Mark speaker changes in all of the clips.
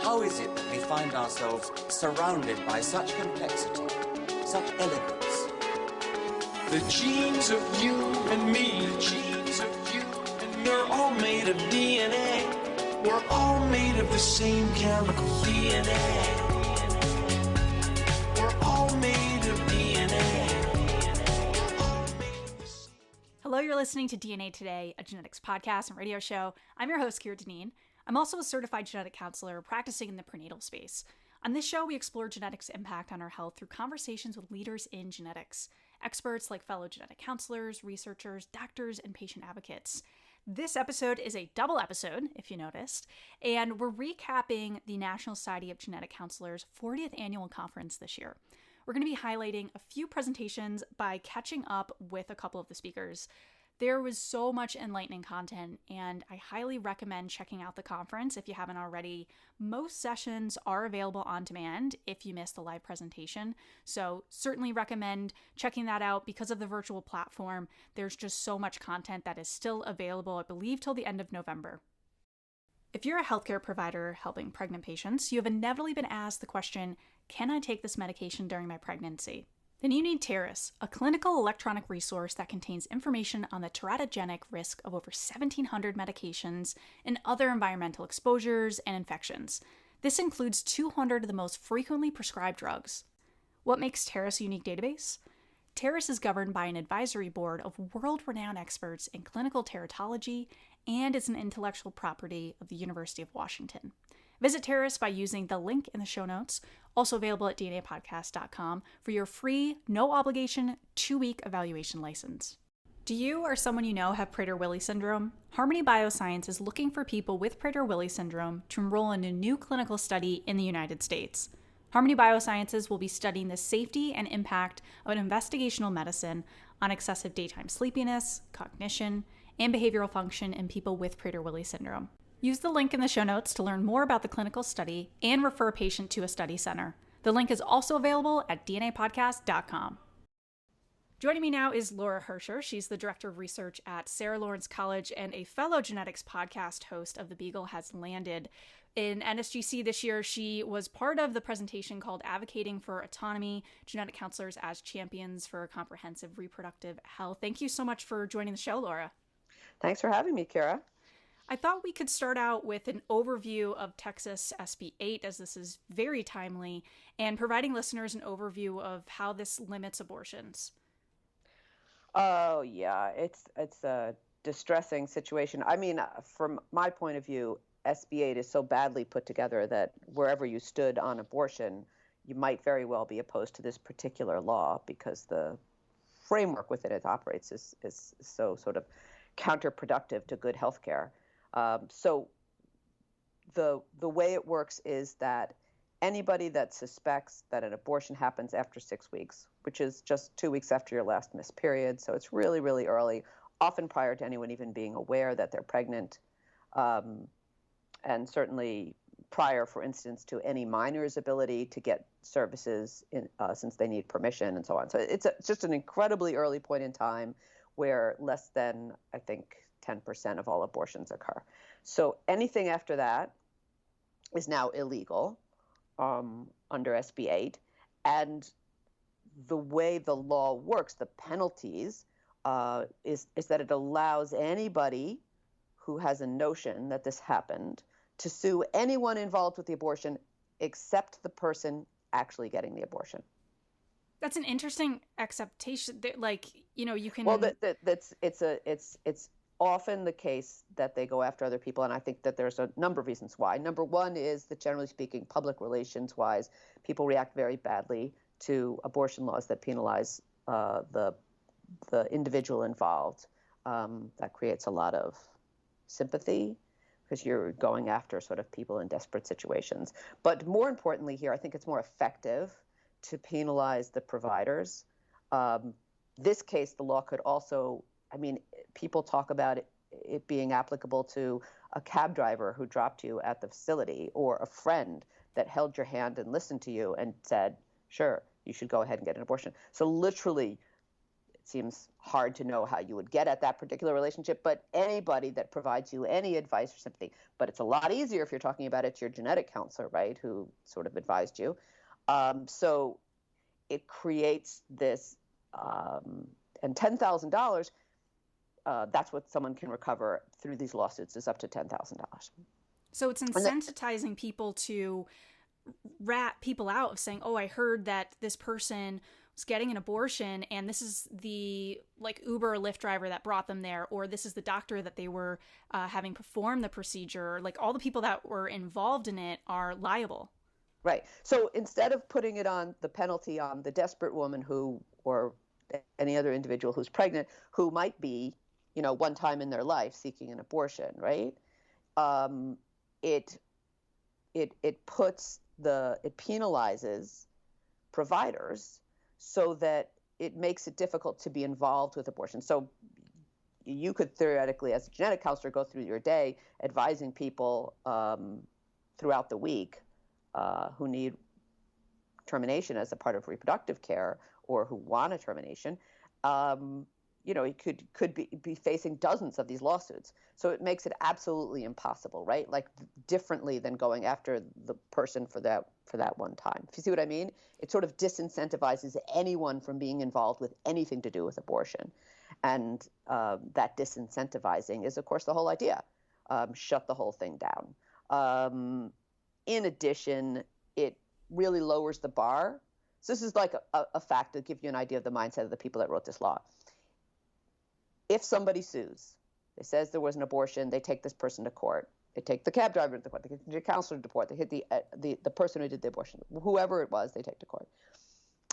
Speaker 1: How is it that we find ourselves surrounded by such complexity, such elegance?
Speaker 2: The genes of you and me, the genes of you and me, they're all made of DNA. We're all made of the same chemical DNA. We're all made of DNA.
Speaker 3: Hello, you're listening to DNA Today, a genetics podcast and radio show. I'm your host, Kira Deneen. I'm also a certified genetic counselor practicing in the prenatal space. On this show, we explore genetics' impact on our health through conversations with leaders in genetics, experts like fellow genetic counselors, researchers, doctors, and patient advocates. This episode is a double episode, if you noticed, and we're recapping the National Society of Genetic Counselors' 40th annual conference this year. We're going to be highlighting a few presentations by catching up with a couple of the speakers. There was so much enlightening content, and I highly recommend checking out the conference if you haven't already. Most sessions are available on demand if you missed the live presentation, so certainly recommend checking that out. Because of the virtual platform, there's just so much content that is still available, I believe, till the end of November. If you're a healthcare provider helping pregnant patients, you have inevitably been asked the question, can I take this medication during my pregnancy? Then you need Terrace, a clinical electronic resource that contains information on the teratogenic risk of over 1,700 medications and other environmental exposures and infections. This includes 200 of the most frequently prescribed drugs. What makes Terrace a unique database? Terrace is governed by an advisory board of world-renowned experts in clinical teratology and is an intellectual property of the University of Washington. Visit Terrace by using the link in the show notes, also available at dnapodcast.com, for your free, no-obligation, 2-week evaluation license. Do you or someone you know have Prader-Willi syndrome? Harmony Bioscience is looking for people with Prader-Willi syndrome to enroll in a new clinical study in the United States. Harmony Biosciences will be studying the safety and impact of an investigational medicine on excessive daytime sleepiness, cognition, and behavioral function in people with Prader-Willi syndrome. Use the link in the show notes to learn more about the clinical study and refer a patient to a study center. The link is also available at dnapodcast.com. Joining me now is Laura Hercher. She's the Director of Research at Sarah Lawrence College and a fellow genetics podcast host of The Beagle Has Landed. In NSGC this year, she was part of the presentation called Advocating for Autonomy, Genetic Counselors as Champions for Comprehensive Reproductive Health. Thank you so much for joining the show, Laura.
Speaker 4: Thanks for having me, Kira.
Speaker 3: I thought we could start out with an overview of Texas SB 8, as this is very timely, and providing listeners an overview of how this limits abortions.
Speaker 4: Oh, yeah, it's a distressing situation. I mean, from my point of view, SB 8 is so badly put together that wherever you stood on abortion, you might very well be opposed to this particular law because the framework within it operates is so sort of counterproductive to good health care. So the way it works is that anybody that suspects that an abortion happens after 6 weeks, which is just 2 weeks after your last missed period, so it's really, really early, often prior to anyone even being aware that they're pregnant, and certainly prior, for instance, to any minor's ability to get services since they need permission and so on. So it's just an incredibly early point in time where less than, I think, 10% of all abortions occur. So anything after that is now illegal under SB 8. And the way the law works, the penalties, is that it allows anybody who has a notion that this happened to sue anyone involved with the abortion except the person actually getting the abortion.
Speaker 3: That's an interesting acceptation. Like, you know, you can.
Speaker 4: Well, it's often the case that they go after other people, and I think that there's a number of reasons why. Number one is that, generally speaking, public relations-wise, people react very badly to abortion laws that penalize the individual involved. That creates a lot of sympathy because you're going after sort of people in desperate situations. But more importantly here, I think it's more effective to penalize the providers. This case, the law could also, I mean, people talk about it being applicable to a cab driver who dropped you at the facility, or a friend that held your hand and listened to you and said, sure, you should go ahead and get an abortion. So literally, seems hard to know how you would get at that particular relationship, but anybody that provides you any advice or something. But it's a lot easier if you're talking about it to your genetic counselor, right, who sort of advised you. So it creates this, and $10,000, that's what someone can recover through these lawsuits, is up to $10,000.
Speaker 3: So it's incentivizing people to rat people out of saying, oh, I heard that this person was getting an abortion and this is the like Uber or Lyft driver that brought them there, or this is the doctor that they were having perform the procedure. Like all the people that were involved in it are liable.
Speaker 4: Right. So instead of putting it on the penalty on the desperate woman who, or any other individual who's pregnant, who might be, one time in their life seeking an abortion, right? It penalizes providers so that it makes it difficult to be involved with abortion. So you could theoretically, as a genetic counselor, go through your day advising people throughout the week who need termination as a part of reproductive care or who want a termination. He could be facing dozens of these lawsuits. So it makes it absolutely impossible, right? Like differently than going after the person for that one time. If you see what I mean? It sort of disincentivizes anyone from being involved with anything to do with abortion. And that disincentivizing is, of course, the whole idea. Shut the whole thing down. In addition, it really lowers the bar. So this is like a fact to give you an idea of the mindset of the people that wrote this law. If somebody sues, they says there was an abortion, they take this person to court. They take the cab driver to court. They take the counselor to court. They hit the person who did the abortion, whoever it was, they take to court.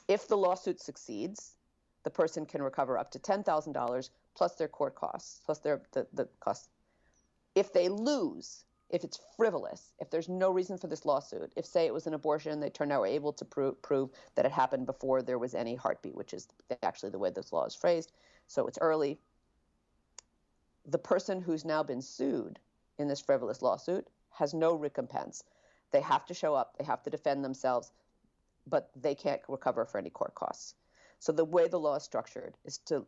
Speaker 4: If the lawsuit succeeds, the person can recover up to $10,000 plus their court costs, plus the costs. If they lose, if it's frivolous, if there's no reason for this lawsuit, if, say, it was an abortion, they turned out were able to prove that it happened before there was any heartbeat, which is actually the way this law is phrased, so it's early. The person who's now been sued in this frivolous lawsuit has no recompense. They have to show up, they have to defend themselves, but they can't recover for any court costs. So the way the law is structured is to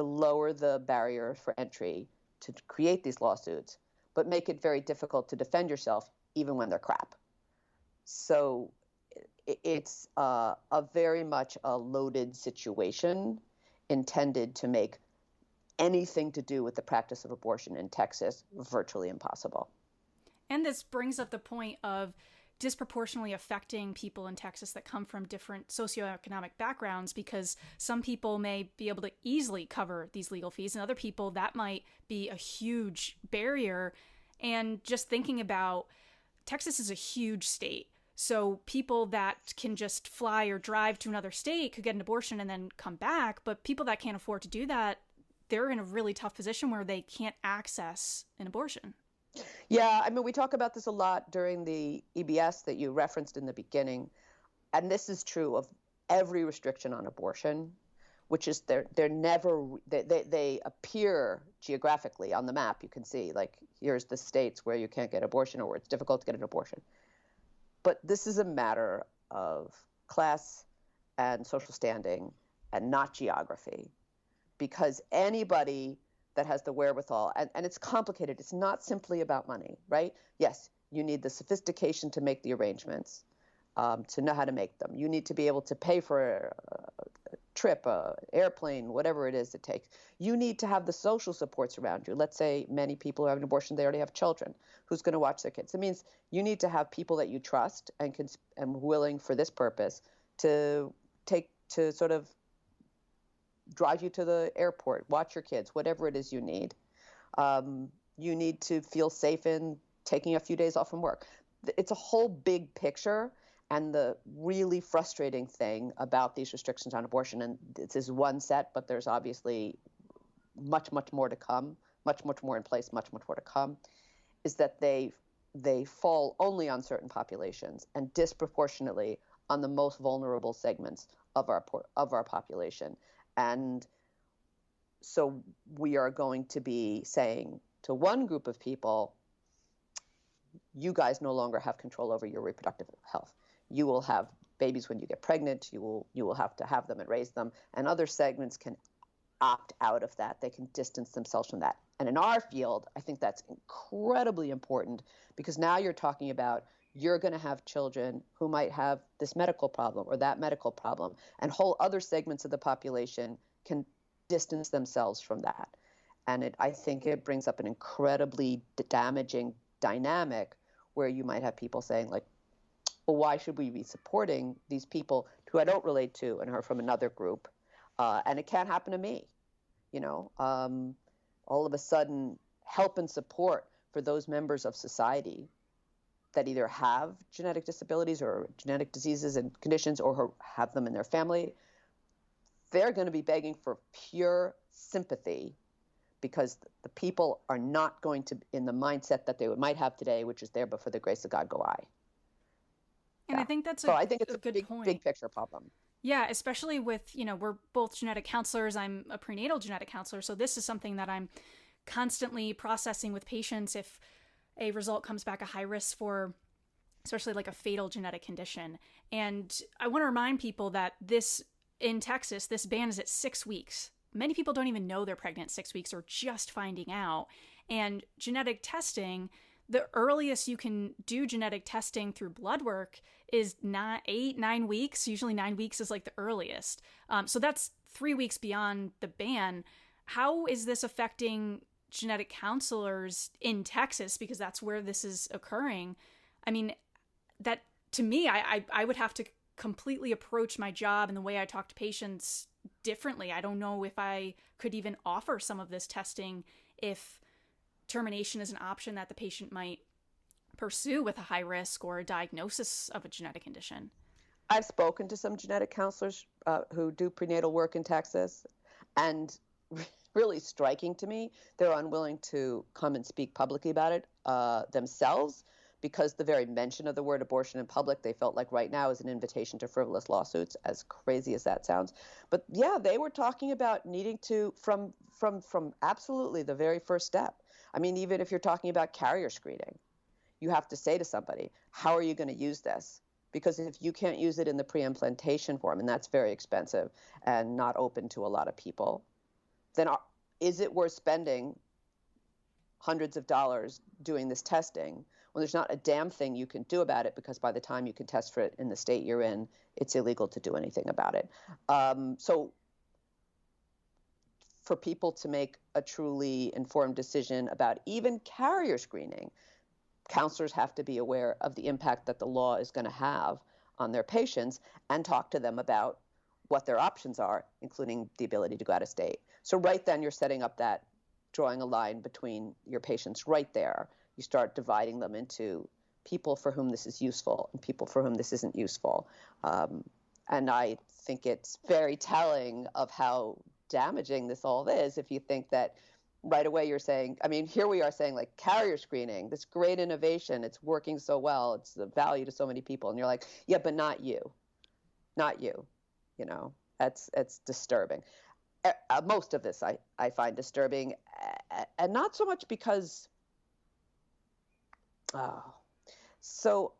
Speaker 4: lower the barrier for entry to create these lawsuits, but make it very difficult to defend yourself even when they're crap. So it's a very much a loaded situation intended to make anything to do with the practice of abortion in Texas virtually impossible.
Speaker 3: And this brings up the point of disproportionately affecting people in Texas that come from different socioeconomic backgrounds, because some people may be able to easily cover these legal fees, and other people that might be a huge barrier. And just thinking about Texas is a huge state. So people that can just fly or drive to another state could get an abortion and then come back. But people that can't afford to do that, they're in a really tough position where they can't access an abortion.
Speaker 4: Yeah, I mean, we talk about this a lot during the EBS that you referenced in the beginning. And this is true of every restriction on abortion, which is they appear geographically on the map. You can see, like, here's the states where you can't get abortion or where it's difficult to get an abortion. But this is a matter of class and social standing and not geography. Because anybody that has the wherewithal, and it's complicated, it's not simply about money, right? Yes, you need the sophistication to make the arrangements, to know how to make them. You need to be able to pay for a trip, an airplane, whatever it is it takes. You need to have the social supports around you. Let's say many people who have an abortion, they already have children. Who's going to watch their kids? It means you need to have people that you trust and willing for this purpose to sort of drive you to the airport, watch your kids, whatever it is you need. You need to feel safe in taking a few days off from work. It's a whole big picture. And the really frustrating thing about these restrictions on abortion, and this is one set, but there's obviously much, much more to come, much, much more in place, much, much more to come, is that they fall only on certain populations and disproportionately on the most vulnerable segments of our population. And so we are going to be saying to one group of people, you guys no longer have control over your reproductive health. You will have babies when you get pregnant. You will have to have them and raise them. And other segments can opt out of that. They can distance themselves from that. And in our field, I think that's incredibly important, because now you're talking about you're going to have children who might have this medical problem or that medical problem, and whole other segments of the population can distance themselves from that. And I think it brings up an incredibly damaging dynamic where you might have people saying, like, well, why should we be supporting these people who I don't relate to and are from another group? And it can't happen to me. All of a sudden, help and support for those members of society that either have genetic disabilities or genetic diseases and conditions, or have them in their family, they're going to be begging for pure sympathy, because the people are not going to in the mindset that they might have today, which is there but for the grace of God go I.
Speaker 3: And yeah. I think that's
Speaker 4: I think it's a
Speaker 3: good point.
Speaker 4: Big picture problem.
Speaker 3: Yeah, especially with, we're both genetic counselors. I'm a prenatal genetic counselor. So this is something that I'm constantly processing with patients if a result comes back a high risk for especially like a fatal genetic condition. And I want to remind people that in Texas, this ban is at 6 weeks. Many people don't even know they're pregnant 6 weeks or just finding out. And genetic testing, the earliest you can do genetic testing through blood work is 9 weeks. Usually 9 weeks is like the earliest. So that's 3 weeks beyond the ban. How is this affecting genetic counselors in Texas? Because that's where this is occurring. I mean, that to me, I would have to completely approach my job and the way I talk to patients differently. I don't know if I could even offer some of this testing if termination is an option that the patient might pursue with a high risk or a diagnosis of a genetic condition.
Speaker 4: I've spoken to some genetic counselors who do prenatal work in Texas, and really striking to me, they're unwilling to come and speak publicly about it themselves, because the very mention of the word abortion in public, they felt like right now is an invitation to frivolous lawsuits, as crazy as that sounds. But yeah, they were talking about needing to, from absolutely the very first step. I mean, even if you're talking about carrier screening, you have to say to somebody, how are you going to use this? Because if you can't use it in the pre-implantation form, and that's very expensive and not open to a lot of people, then is it worth spending hundreds of dollars doing this testing when there's not a damn thing you can do about it, because by the time you can test for it in the state you're in, it's illegal to do anything about it. So for people to make a truly informed decision about even carrier screening, counselors have to be aware of the impact that the law is going to have on their patients and talk to them about what their options are, including the ability to go out of state. So right then you're setting up that, drawing a line between your patients right there. You start dividing them into people for whom this is useful and people for whom this isn't useful. And I think it's very telling of how damaging this all is if you think that right away you're saying, I mean, here we are saying like carrier screening, this great innovation, it's working so well, it's the value to so many people. And you're like, yeah, but not you. It's disturbing. Most of this I find disturbing, and not so much because, so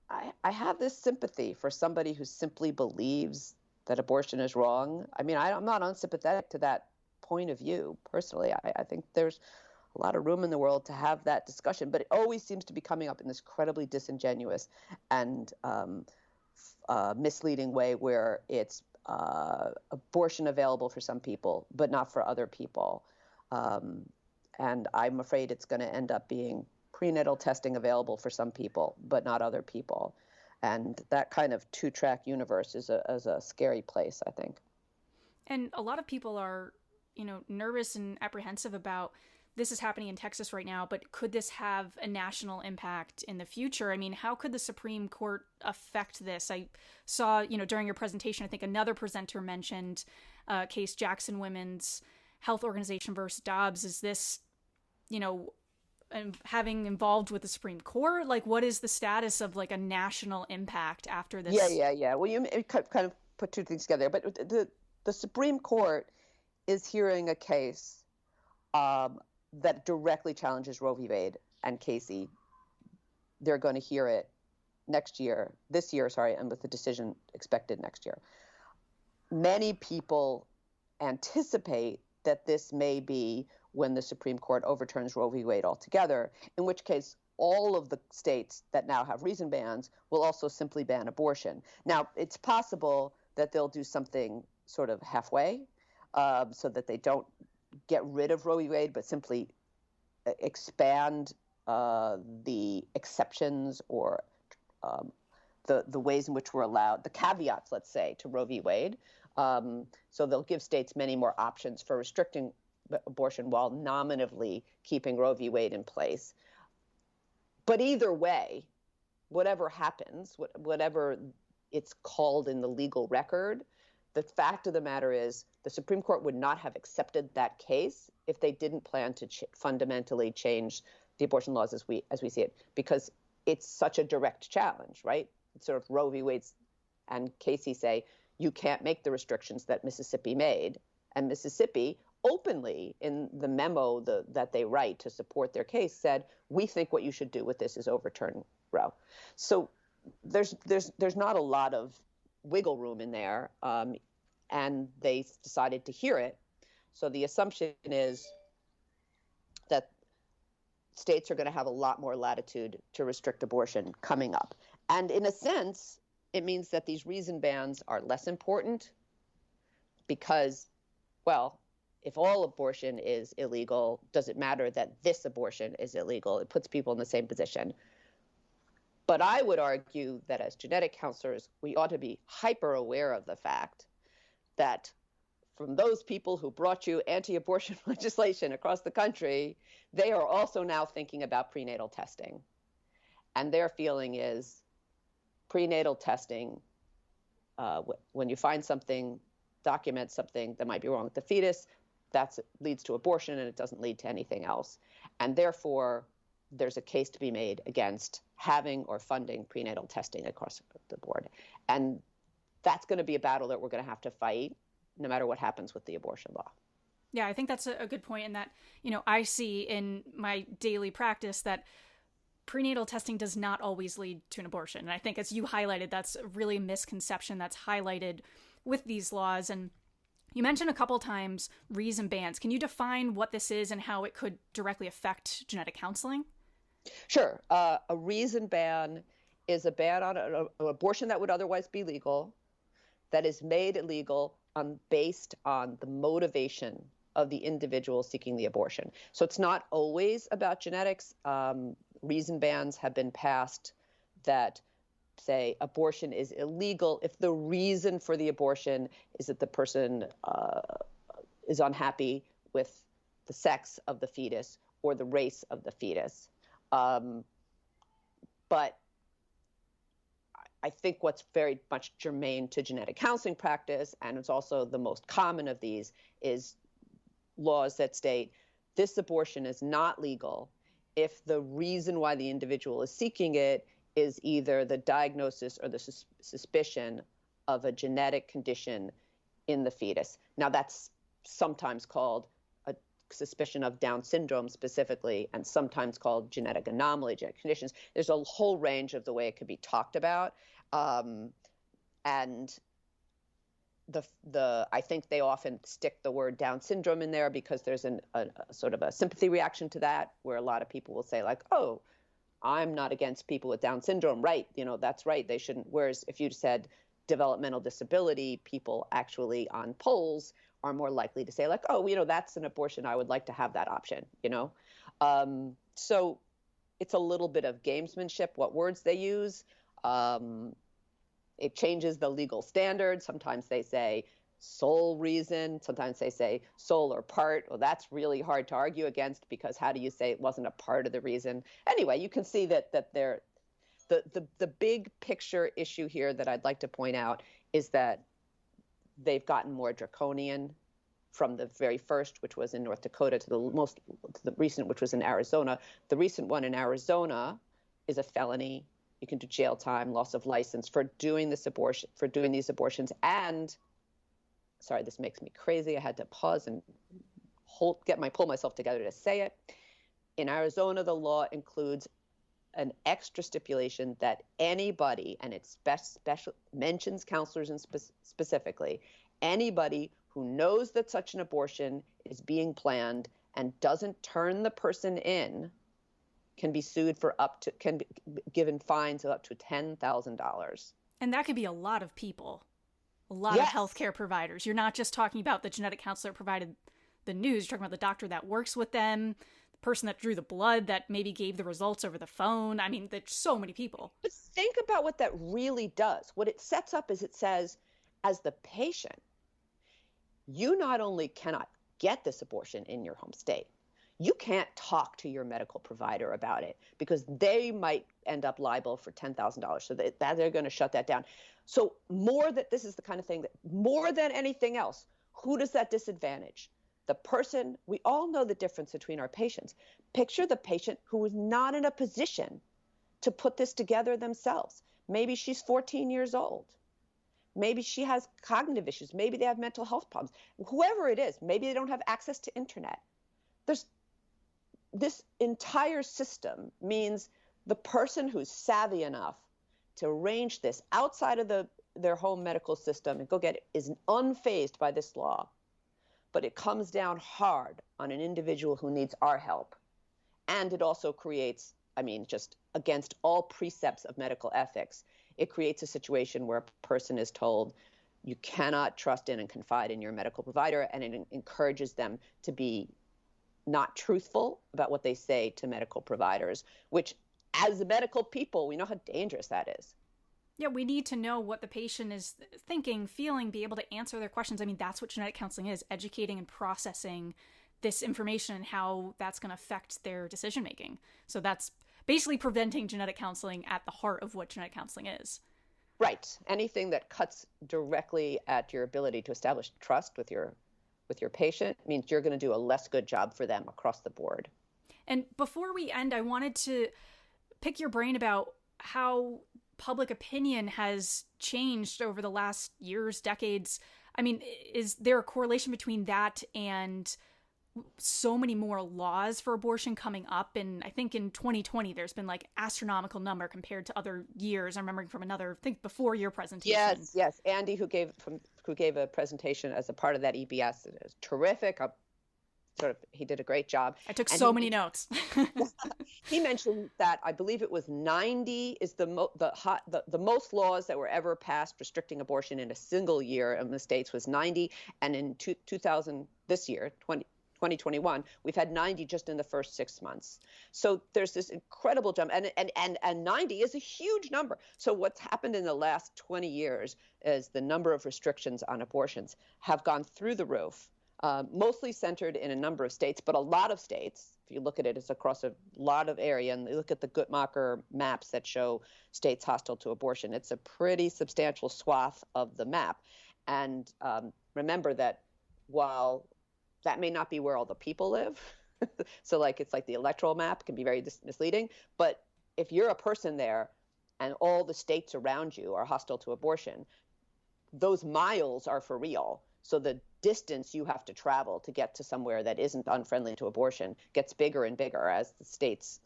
Speaker 4: I have this sympathy for somebody who simply believes that abortion is wrong. I mean, I'm not unsympathetic to that point of view personally. I think there's a lot of room in the world to have that discussion, but it always seems to be coming up in this incredibly disingenuous and misleading way where it's abortion available for some people, but not for other people. And I'm afraid it's going to end up being prenatal testing available for some people, but not other people. And that kind of two-track universe is a scary place, I think.
Speaker 3: And a lot of people are, nervous and apprehensive about this is happening in Texas right now, but could this have a national impact in the future? I mean, how could the Supreme Court affect this? I saw, during your presentation, I think another presenter mentioned case Jackson Women's Health Organization versus Dobbs. Is this, having involved with the Supreme Court? Like, what is the status of like a national impact after this?
Speaker 4: Yeah. Well, you kind of put two things together, but the Supreme Court is hearing a case that directly challenges Roe v. Wade and Casey. They're going to hear it this year, and with the decision expected next year. Many people anticipate that this may be when the Supreme Court overturns Roe v. Wade altogether, in which case all of the states that now have reason bans will also simply ban abortion. Now, it's possible that they'll do something sort of halfway, so that they don't get rid of Roe v. Wade, but simply expand the exceptions or the ways in which we're allowed, the caveats, let's say, to Roe v. Wade. So they'll give states many more options for restricting abortion while nominally keeping Roe v. Wade in place. But either way, whatever happens, whatever it's called in the legal record, the fact of the matter is the Supreme Court would not have accepted that case if they didn't plan to fundamentally change the abortion laws as we see it, because it's such a direct challenge, right? It's sort of Roe v. Wade and Casey say, you can't make the restrictions that Mississippi made. And Mississippi openly, in the memo that they write to support their case, said, we think what you should do with this is overturn Roe. So there's not a lot of wiggle room in there, and they decided to hear it. So the assumption is that states are going to have a lot more latitude to restrict abortion coming up. And in a sense, it means that these reason bans are less important because, well, if all abortion is illegal, does it matter that this abortion is illegal? It puts people in the same position. But I would argue that as genetic counselors, we ought to be hyper aware of the fact that from those people who brought you anti-abortion legislation across the country, they are also now thinking about prenatal testing. And their feeling is prenatal testing, when you find something, document something that might be wrong with the fetus, that leads to abortion and it doesn't lead to anything else. And therefore, there's a case to be made against having or funding prenatal testing across the board. And that's going to be a battle that we're going to have to fight no matter what happens with the abortion law.
Speaker 3: Yeah, I think that's a good point in that, I see in my daily practice that prenatal testing does not always lead to an abortion. And I think, as you highlighted, that's really a misconception that's highlighted with these laws. And you mentioned a couple times reason bans. Can you define what this is and how it could directly affect genetic counseling?
Speaker 4: Sure. A reason ban is a ban on an abortion that would otherwise be legal, that is made illegal based on the motivation of the individual seeking the abortion. So it's not always about genetics. Reason bans have been passed that say abortion is illegal if the reason for the abortion is that the person is unhappy with the sex of the fetus or the race of the fetus. But I think what's very much germane to genetic counseling practice, and it's also the most common of these, is laws that state this abortion is not legal if the reason why the individual is seeking it is either the diagnosis or the suspicion of a genetic condition in the fetus. Now, that's sometimes called a suspicion of Down syndrome specifically, and sometimes called genetic anomaly, genetic conditions. There's a whole range of the way it could be talked about. And I think they often stick the word Down syndrome in there because there's a sort of a sympathy reaction to that, where a lot of people will say like, oh, I'm not against people with Down syndrome, right? That's right, they shouldn't. Whereas if you said developmental disability, people actually on polls are more likely to say like, oh, that's an abortion, I would like to have that option, So it's a little bit of gamesmanship, what words they use. It changes the legal standard. Sometimes they say sole reason. Sometimes they say sole or part. Well, that's really hard to argue against because how do you say it wasn't a part of the reason? Anyway, you can see that the big picture issue here that I'd like to point out is that they've gotten more draconian from the very first, which was in North Dakota, to the recent, which was in Arizona. The recent one in Arizona is a felony. You can do jail time, loss of license for doing these abortions. And sorry, this makes me crazy. I had to pause and pull myself together to say it. In Arizona, the law includes an extra stipulation that anybody, and it mentions counselors and specifically, anybody who knows that such an abortion is being planned and doesn't turn the person in can be sued for can be given fines of up to $10,000.
Speaker 3: And that could be a lot of people, a lot
Speaker 4: Yes.
Speaker 3: of healthcare providers. You're not just talking about the genetic counselor that provided the news. You're talking about the doctor that works with them, the person that drew the blood, that maybe gave the results over the phone. I mean, there's so many people.
Speaker 4: But think about what that really does. What it sets up is it says, as the patient, you not only cannot get this abortion in your home state, you can't talk to your medical provider about it because they might end up liable for $10,000. So that they're going to shut that down. So this is the kind of thing that more than anything else, who does that disadvantage? The person, we all know the difference between our patients. Picture the patient who is not in a position to put this together themselves. Maybe she's 14 years old. Maybe she has cognitive issues. Maybe they have mental health problems. Whoever it is, maybe they don't have access to internet. This entire system means the person who's savvy enough to arrange this outside of their home medical system and go get it is unfazed by this law. But it comes down hard on an individual who needs our help. And it also creates, just against all precepts of medical ethics, it creates a situation where a person is told you cannot trust in and confide in your medical provider, and it encourages them to be not truthful about what they say to medical providers, which as medical people, we know how dangerous that is.
Speaker 3: Yeah, we need to know what the patient is thinking, feeling, be able to answer their questions. I mean, that's what genetic counseling is, educating and processing this information and how that's going to affect their decision-making. So that's basically preventing genetic counseling at the heart of what genetic counseling is.
Speaker 4: Right. Anything that cuts directly at your ability to establish trust with your patient means you're going to do a less good job for them across the board.
Speaker 3: And before we end, I wanted to pick your brain about how public opinion has changed over the last years, decades. I mean, is there a correlation between that and so many more laws for abortion coming up? And I think in 2020, there's been like astronomical number compared to other years. I'm remembering from another, I think before your presentation.
Speaker 4: Yes. Andy, who gave a presentation as a part of that EBS, it was terrific. He did a great job.
Speaker 3: I took so many notes.
Speaker 4: He mentioned that I believe it was 90 is the most laws that were ever passed restricting abortion in a single year in the states was 90, and in 2021, we've had 90 just in the first 6 months. So there's this incredible jump, and 90 is a huge number. So what's happened in the last 20 years is the number of restrictions on abortions have gone through the roof. Mostly centered in a number of states, but a lot of states, if you look at it, it's across a lot of area. And you look at the Guttmacher maps that show states hostile to abortion. It's a pretty substantial swath of the map. And remember that while that may not be where all the people live, so it's like the electoral map can be very misleading. But if you're a person there and all the states around you are hostile to abortion, those miles are for real. So the distance you have to travel to get to somewhere that isn't unfriendly to abortion gets bigger and bigger as the states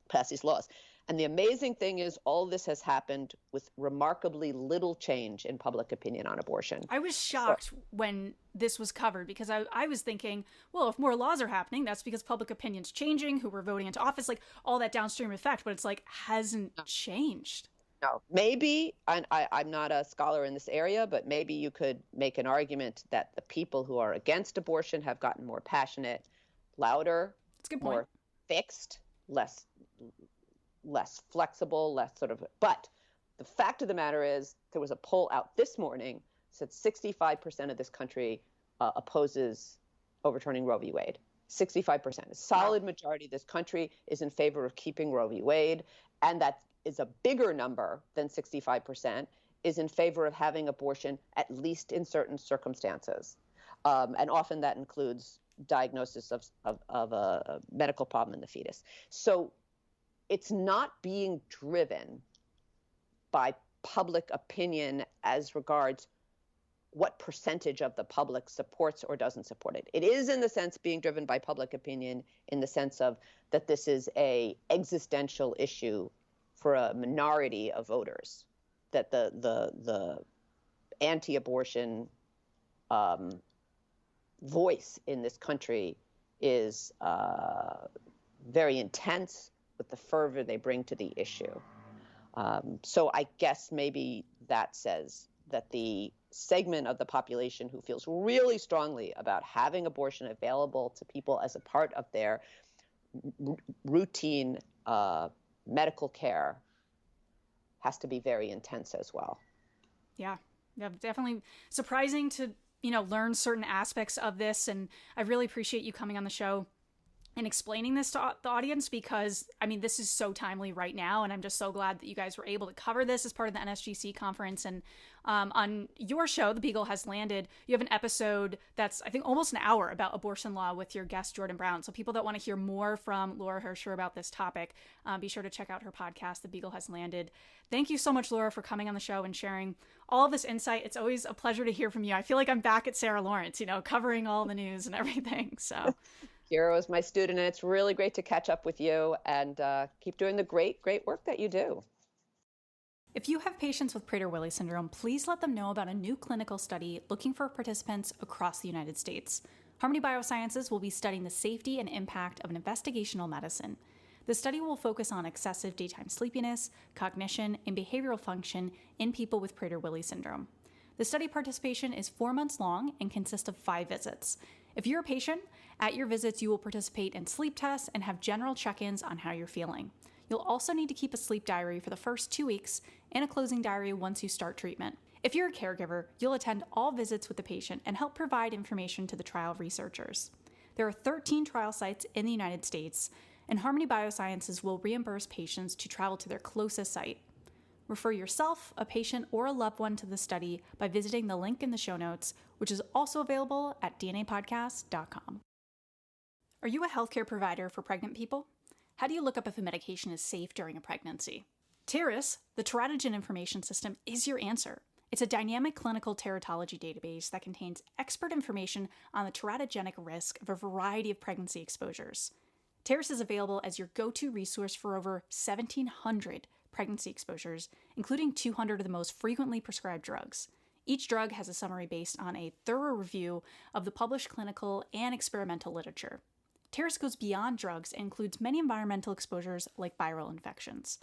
Speaker 4: pass these laws. And the amazing thing is all this has happened with remarkably little change in public opinion on abortion.
Speaker 3: I was shocked when this was covered because I was thinking, well, if more laws are happening, that's because public opinion's changing, who we're voting into office, like all that downstream effect, but it's like hasn't changed.
Speaker 4: No, maybe, I'm not a scholar in this area, but maybe you could make an argument that the people who are against abortion have gotten more passionate, louder,
Speaker 3: That's a good point.
Speaker 4: more fixed, less flexible, but the fact of the matter is there was a poll out this morning that said 65% of this country opposes overturning Roe v. Wade. 65%. A solid majority of this country is in favor of keeping Roe v. Wade, and that is a bigger number than 65% is in favor of having abortion, at least in certain circumstances. And often that includes diagnosis of a medical problem in the fetus. So it's not being driven by public opinion as regards what percentage of the public supports or doesn't support it. It is, in the sense, being driven by public opinion in the sense of that this is a existential issue for a minority of voters, that the anti-abortion voice in this country is very intense with the fervor they bring to the issue. So I guess maybe that says that the segment of the population who feels really strongly about having abortion available to people as a part of their routine medical care has to be very intense as well.
Speaker 3: Yeah, definitely surprising to, learn certain aspects of this. And I really appreciate you coming on the show and explaining this to the audience, because this is so timely right now, and I'm just so glad that you guys were able to cover this as part of the NSGC conference. And on your show, The Beagle Has Landed, you have an episode that's, I think, almost an hour about abortion law with your guest Jordan Brown. So people that want to hear more from Laura Hercher about this topic, be sure to check out her podcast, The Beagle Has Landed. Thank you so much, Laura, for coming on the show and sharing all of this insight. It's always a pleasure to hear from you. I feel like I'm back at Sarah Lawrence, covering all the news and everything. So.
Speaker 4: Kira is my student, and it's really great to catch up with you, and keep doing the great work that you do.
Speaker 3: If you have patients with Prader-Willi syndrome, please let them know about a new clinical study looking for participants across the United States. Harmony Biosciences will be studying the safety and impact of an investigational medicine. The study will focus on excessive daytime sleepiness, cognition, and behavioral function in people with Prader-Willi syndrome. The study participation is 4 months long and consists of 5 visits. If you're a patient, at your visits you will participate in sleep tests and have general check-ins on how you're feeling. You'll also need to keep a sleep diary for the first 2 weeks and a closing diary once you start treatment. If you're a caregiver, you'll attend all visits with the patient and help provide information to the trial researchers. There are 13 trial sites in the United States, and Harmony Biosciences will reimburse patients to travel to their closest site. Refer yourself, a patient, or a loved one to the study by visiting the link in the show notes, which is also available at dnapodcast.com. Are you a healthcare provider for pregnant people? How do you look up if a medication is safe during a pregnancy? TERIS, the teratogen information system, is your answer. It's a dynamic clinical teratology database that contains expert information on the teratogenic risk of a variety of pregnancy exposures. TERIS is available as your go-to resource for over 1,700 pregnancy exposures, including 200 of the most frequently prescribed drugs. Each drug has a summary based on a thorough review of the published clinical and experimental literature. TERIS goes beyond drugs and includes many environmental exposures like viral infections.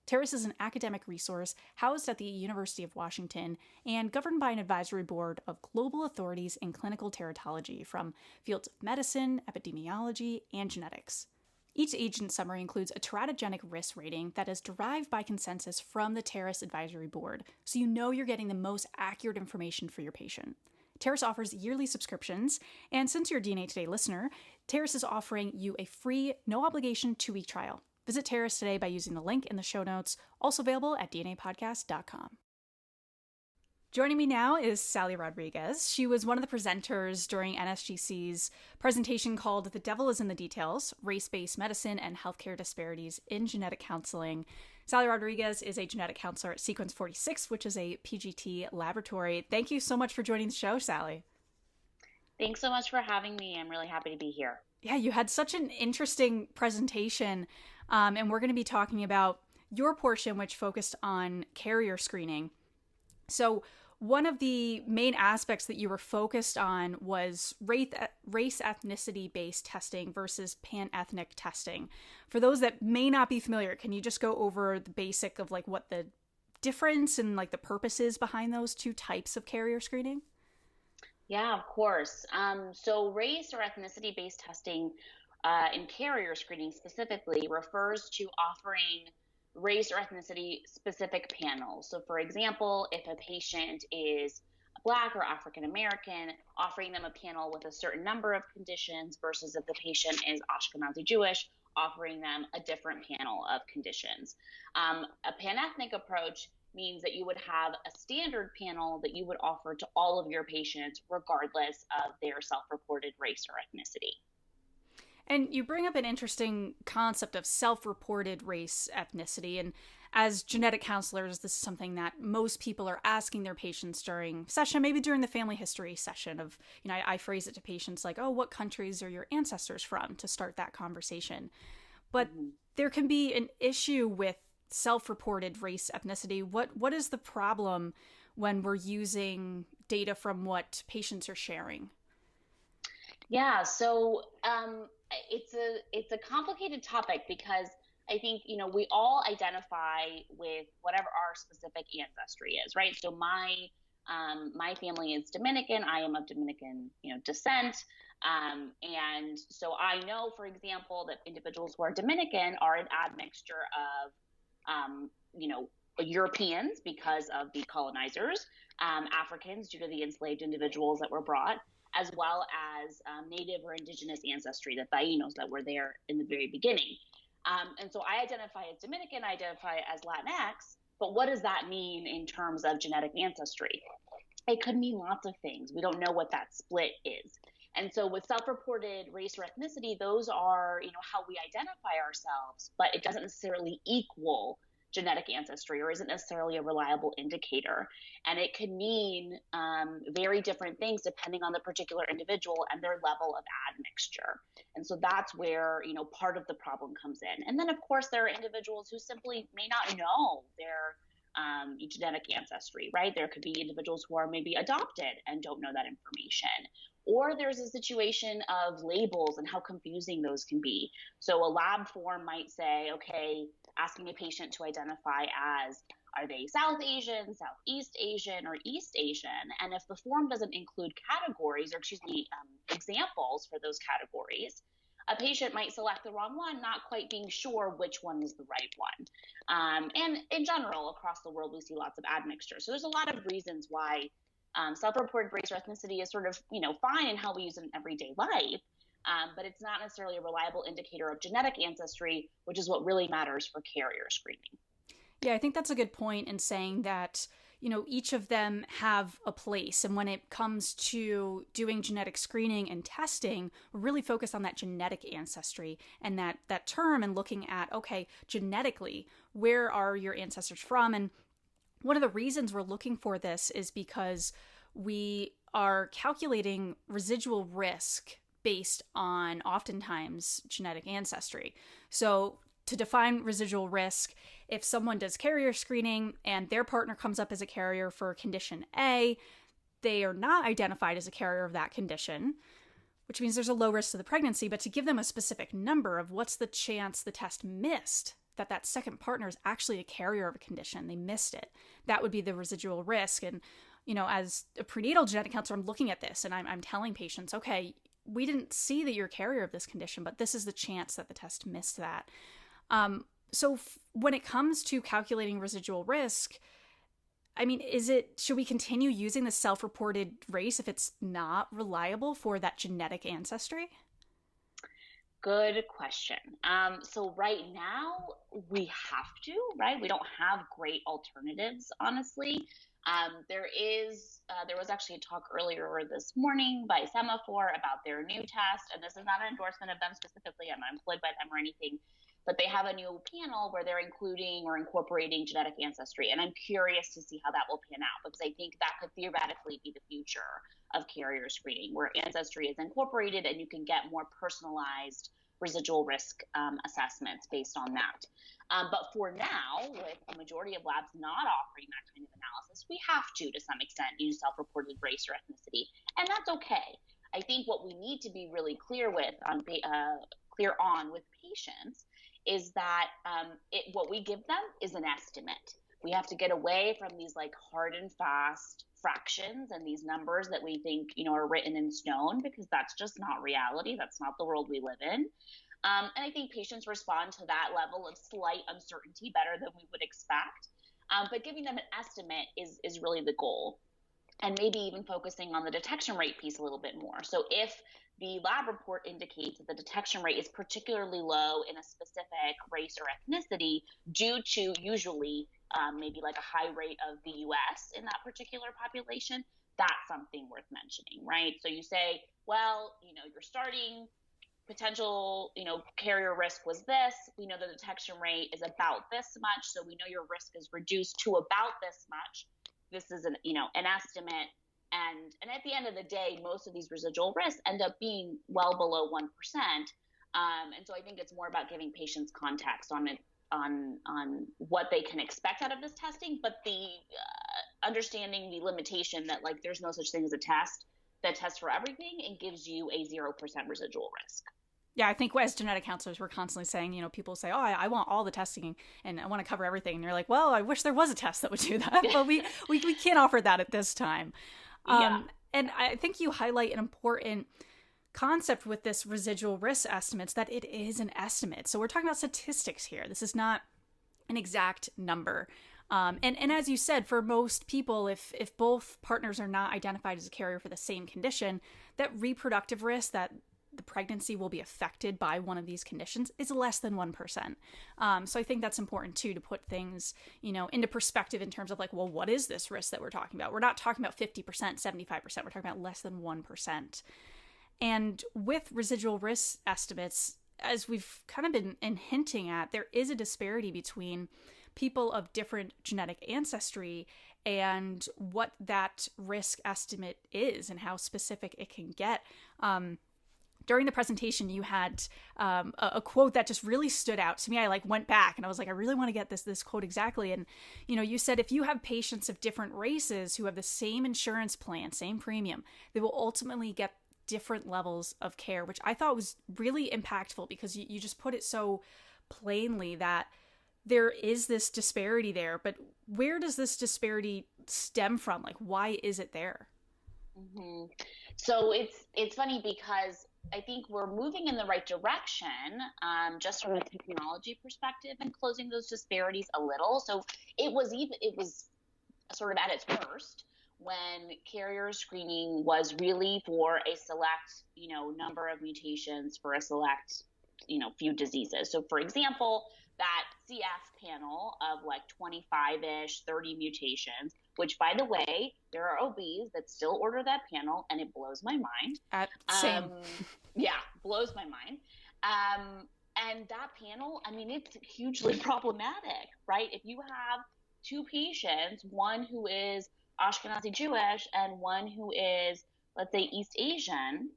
Speaker 3: TERIS is an academic resource housed at the University of Washington and governed by an advisory board of global authorities in clinical teratology from fields of medicine, epidemiology, and genetics. Each agent summary includes a teratogenic risk rating that is derived by consensus from the TERIS advisory board, so you know you're getting the most accurate information for your patient. TERIS offers yearly subscriptions, and since you're a DNA Today listener, TERIS is offering you a free, no-obligation 2-week trial. Visit TERIS today by using the link in the show notes, also available at dnapodcast.com. Joining me now is Sally Rodríguez. She was one of the presenters during NSGC's presentation called The Devil is in the Details, Race-Based Medicine and Healthcare Disparities in Genetic Counseling. Sally Rodríguez is a genetic counselor at Sequence 46, which is a PGT laboratory. Thank you so much for joining the show, Sally.
Speaker 5: Thanks so much for having me. I'm really happy to be here.
Speaker 3: Yeah, you had such an interesting presentation, and we're going to be talking about your portion, which focused on carrier screening. So one of the main aspects that you were focused on was race ethnicity-based testing versus pan-ethnic testing. For those that may not be familiar, can you just go over the basic of like what the difference and like the purposes behind those two types of carrier screening?
Speaker 5: Yeah, of course. So race or ethnicity-based testing in carrier screening specifically refers to offering race or ethnicity specific panels. So for example, if a patient is Black or African American, offering them a panel with a certain number of conditions versus if the patient is Ashkenazi Jewish, offering them a different panel of conditions. A pan-ethnic approach means that you would have a standard panel that you would offer to all of your patients regardless of their self-reported race or ethnicity.
Speaker 3: And you bring up an interesting concept of self-reported race ethnicity. And as genetic counselors, this is something that most people are asking their patients during session, maybe during the family history session of, I phrase it to patients like, oh, what countries are your ancestors from, to start that conversation. But there can be an issue with self-reported race ethnicity. What is the problem when we're using data from what patients are sharing?
Speaker 5: Yeah, so it's a complicated topic because I think, we all identify with whatever our specific ancestry is, right? So my family is Dominican. I am of Dominican, descent. And so I know, for example, that individuals who are Dominican are an admixture of, Europeans because of the colonizers, Africans due to the enslaved individuals that were brought, as well as native or indigenous ancestry, the Tainos that were there in the very beginning. And so I identify as Dominican, I identify as Latinx, but what does that mean in terms of genetic ancestry? It could mean lots of things. We don't know what that split is. And so with self-reported race or ethnicity, those are, how we identify ourselves, but it doesn't necessarily equal genetic ancestry or isn't necessarily a reliable indicator. And it can mean very different things depending on the particular individual and their level of admixture. And so that's where, part of the problem comes in. And then, of course, there are individuals who simply may not know their genetic ancestry, right? There could be individuals who are maybe adopted and don't know that information. Or there's a situation of labels and how confusing those can be. So a lab form might say, okay, asking a patient to identify as, are they South Asian, Southeast Asian, or East Asian? And if the form doesn't include categories, or examples for those categories, a patient might select the wrong one, not quite being sure which one is the right one. And in general, across the world, we see lots of admixture. So there's a lot of reasons why self-reported race or ethnicity is sort of, fine in how we use it in everyday life, but it's not necessarily a reliable indicator of genetic ancestry, which is what really matters for carrier screening.
Speaker 3: Yeah, I think that's a good point in saying that, each of them have a place. And when it comes to doing genetic screening and testing, we're really focused on that genetic ancestry and that term and looking at, okay, genetically, where are your ancestors from? And one of the reasons we're looking for this is because we are calculating residual risk based on oftentimes genetic ancestry. So to define residual risk, if someone does carrier screening and their partner comes up as a carrier for condition A, they are not identified as a carrier of that condition, which means there's a low risk to the pregnancy, but to give them a specific number of what's the chance the test missed that second partner is actually a carrier of a condition, they missed it, that would be the residual risk. And, as a prenatal genetic counselor, I'm looking at this and I'm telling patients, okay, we didn't see that you're a carrier of this condition, but this is the chance that the test missed that. So when it comes to calculating residual risk, should we continue using the self-reported race if it's not reliable for that genetic ancestry?
Speaker 5: Good question. So right now we have to, right? We don't have great alternatives, honestly. There was actually a talk earlier this morning by Semaphore about their new test, and this is not an endorsement of them specifically. I'm not employed by them or anything, but they have a new panel where they're including or incorporating genetic ancestry, and I'm curious to see how that will pan out because I think that could theoretically be the future of carrier screening, where ancestry is incorporated and you can get more personalized residual risk assessments based on that. But for now, with a majority of labs not offering that kind of analysis, we have to some extent, use self-reported race or ethnicity, and that's okay. I think what we need to be really clear on with patients is that what we give them is an estimate. We have to get away from these hard and fast fractions and these numbers that we think are written in stone, because that's just not reality. That's not the world we live in. And I think patients respond to that level of slight uncertainty better than we would expect. But giving them an estimate is really the goal, and maybe even focusing on the detection rate piece a little bit more. So if the lab report indicates that the detection rate is particularly low in a specific race or ethnicity due to usually maybe a high rate of VUS in that particular population, that's something worth mentioning, right? So you say, well, your starting potential, carrier risk was this. We know the detection rate is about this much, so we know your risk is reduced to about this much. This is an estimate. And at the end of the day, most of these residual risks end up being well below 1%. And so I think it's more about giving patients context on what they can expect out of this testing, but the understanding the limitation that there's no such thing as a test that tests for everything and gives you a 0% residual risk.
Speaker 3: Yeah, I think as genetic counselors, we're constantly saying, you know, people say, oh, I want all the testing and I want to cover everything. And you're like, well, I wish there was a test that would do that, but we can't offer that at this time. And I think you highlight an important concept with this residual risk estimates, that it is an estimate. So we're talking about statistics here. This is not an exact number. And as you said, for most people, if both partners are not identified as a carrier for the same condition, that reproductive risk, that the pregnancy will be affected by one of these conditions, is less than 1%. So I think that's important too, to put things, you know, into perspective in terms of like, well, what is this risk that we're talking about? We're not talking about 50%, 75%. We're talking about less than 1%. And with residual risk estimates, as we've kind of been hinting at, there is a disparity between people of different genetic ancestry and what that risk estimate is and how specific it can get. During the presentation, you had a quote that just really stood out to me. I went back and I was like, I really want to get this quote exactly. And, you know, you said if you have patients of different races who have the same insurance plan, same premium, they will ultimately get different levels of care, which I thought was really impactful, because you just put it so plainly that there is this disparity there. But where does this disparity stem from? Like, why is it there?
Speaker 5: Mm-hmm. So it's funny because I think we're moving in the right direction, just from a technology perspective, and closing those disparities a little. So it was sort of at its worst when carrier screening was really for a select, you know, number of mutations for a select, you know, few diseases. So for example, that CF panel of like 25-ish, 30 mutations, which by the way, there are OBs that still order that panel, and it blows my mind.
Speaker 3: Same.
Speaker 5: Yeah, blows my mind. And that panel, I mean, it's hugely problematic, right? If you have two patients, one who is Ashkenazi Jewish and one who is, let's say, East Asian,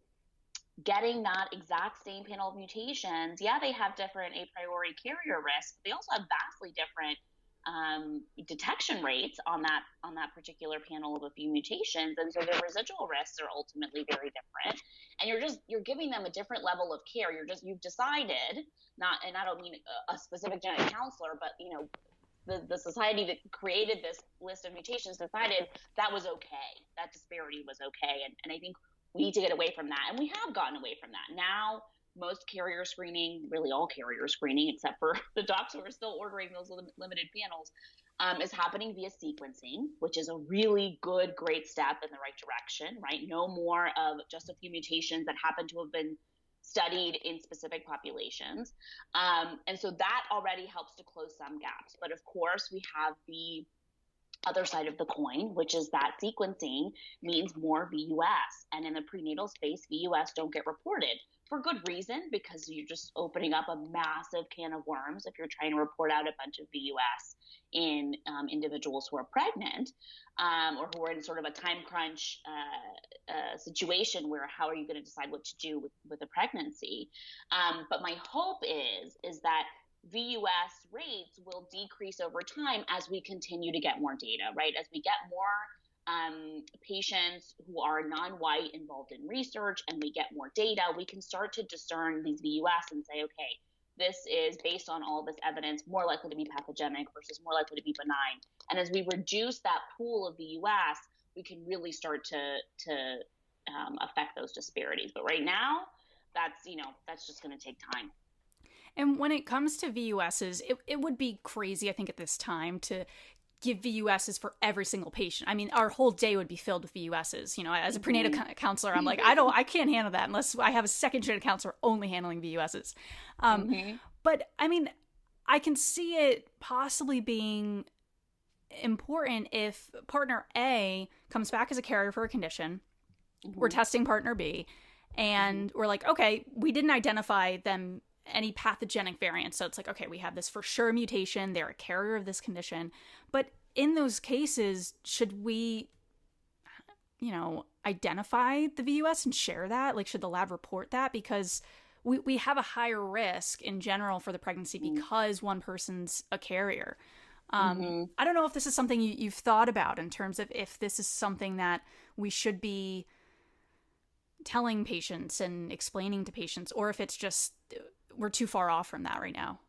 Speaker 5: getting that exact same panel of mutations, yeah, they have different a priori carrier risks, but they also have vastly different detection rates on that particular panel of a few mutations, and so their residual risks are ultimately very different. And you're giving them a different level of care. You've decided, not, and I don't mean a specific genetic counselor, but you know, the society that created this list of mutations decided that was okay, that disparity was okay, and I think we need to get away from that, and we have gotten away from that. Now, most carrier screening, really all carrier screening, except for the docs who are still ordering those limited panels, is happening via sequencing, which is a really great step in the right direction, right? No more of just a few mutations that happen to have been studied in specific populations. And so that already helps to close some gaps. But of course, we have the other side of the coin, which is that sequencing means more VUS. And in the prenatal space, VUS don't get reported for good reason, because you're just opening up a massive can of worms if you're trying to report out a bunch of VUS in individuals who are pregnant, or who are in sort of a time crunch situation where how are you going to decide what to do with a pregnancy? But my hope is that VUS rates will decrease over time as we continue to get more data, right? As we get more patients who are non-white involved in research and we get more data, we can start to discern these VUS and say, okay, this is based on all this evidence more likely to be pathogenic versus more likely to be benign. And as we reduce that pool of VUS, we can really start to affect those disparities. But right now, that's just going to take time.
Speaker 3: And when it comes to VUSs, it would be crazy, I think, at this time to give VUSs for every single patient. I mean, our whole day would be filled with VUSs. You know, as a prenatal counselor, I'm like, I can't handle that unless I have a second genetic counselor only handling VUSs. But I mean, I can see it possibly being important if partner A comes back as a carrier for a condition. We're testing partner B, and we're like, okay, we didn't identify them any pathogenic variants. So it's like, okay, we have this for sure mutation. They're a carrier of this condition. But in those cases, should we, identify the VUS and share that? Like, should the lab report that? Because we have a higher risk in general for the pregnancy because one person's a carrier. I don't know if this is something you've thought about in terms of if this is something that we should be telling patients and explaining to patients, or if it's just we're too far off from that right now?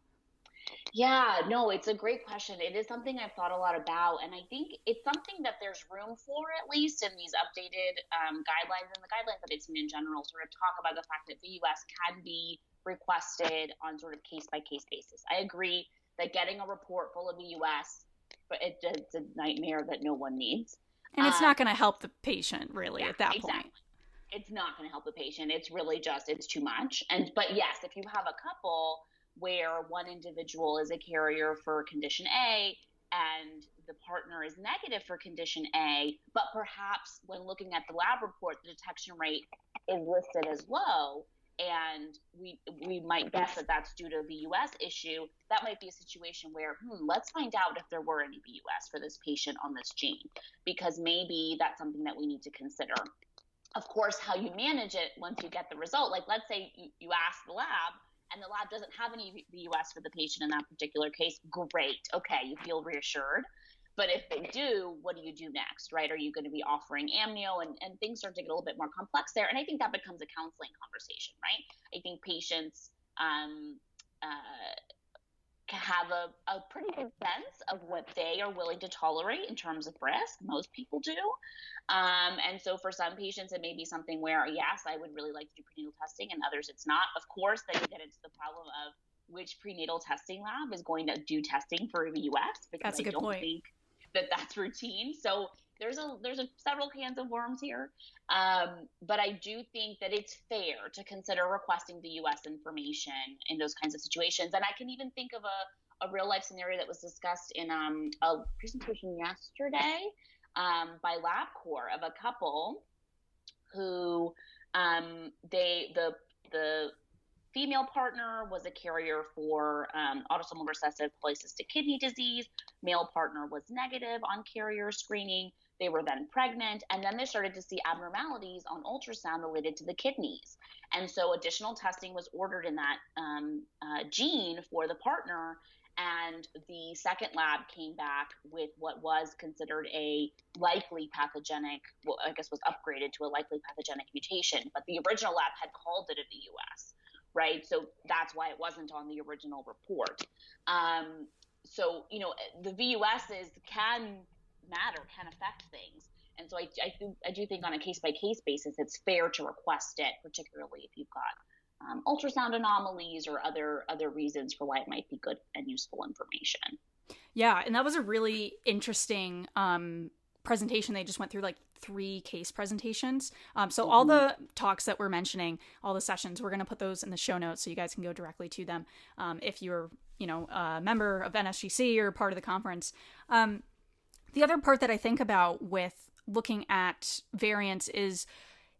Speaker 5: Yeah, no, it's a great question. It is something I've thought a lot about, and I think it's something that there's room for, at least in these updated guidelines, and the guidelines that it's in general sort of talk about the fact that VUS can be requested on sort of case-by-case basis. I agree that getting a report full of VUS, but it's a nightmare that no one needs.
Speaker 3: And it's not going to help the patient, really, at that
Speaker 5: exactly.
Speaker 3: point.
Speaker 5: It's not going to help the patient. It's really just, it's too much. But yes, if you have a couple where one individual is a carrier for condition A and the partner is negative for condition A, but perhaps when looking at the lab report, the detection rate is listed as low, and we might guess that that's due to a VUS issue, that might be a situation where, let's find out if there were any VUS for this patient on this gene, because maybe that's something that we need to consider. Of course, how you manage it once you get the result, like let's say you ask the lab and the lab doesn't have any VUS for the patient in that particular case, great. Okay, you feel reassured. But if they do, what do you do next, right? Are you going to be offering amnio? And things start to get a little bit more complex there. And I think that becomes a counseling conversation, right? I think patients have a pretty good sense of what they are willing to tolerate in terms of risk. Most people do. And so for some patients, it may be something where, yes, I would really like to do prenatal testing, and others it's not. Of course, then you get into the problem of which prenatal testing lab is going to do testing for VUS, because
Speaker 3: That's a good point.
Speaker 5: think that that's routine. So there's several cans of worms here. But I do think that it's fair to consider requesting VUS information in those kinds of situations. And I can even think of a real life scenario that was discussed in a presentation yesterday by LabCorp of a couple who the female partner was a carrier for autosomal recessive polycystic kidney disease. Male partner was negative on carrier screening. They were then pregnant, and then they started to see abnormalities on ultrasound related to the kidneys. And so additional testing was ordered in that gene for the partner, and the second lab came back with what was considered a likely pathogenic, well, I guess was upgraded to a likely pathogenic mutation, but the original lab had called it a VUS. Right. So that's why it wasn't on the original report. So, the VUSs can matter, can affect things. And so I do think on a case-by-case basis, it's fair to request it, particularly if you've got ultrasound anomalies or other reasons for why it might be good and useful information.
Speaker 3: Yeah. And that was a really interesting presentation. They just went through like 3 case presentations. So all the talks that we're mentioning, all the sessions, we're going to put those in the show notes so you guys can go directly to them if you're, a member of NSGC or part of the conference. The other part that I think about with looking at variants is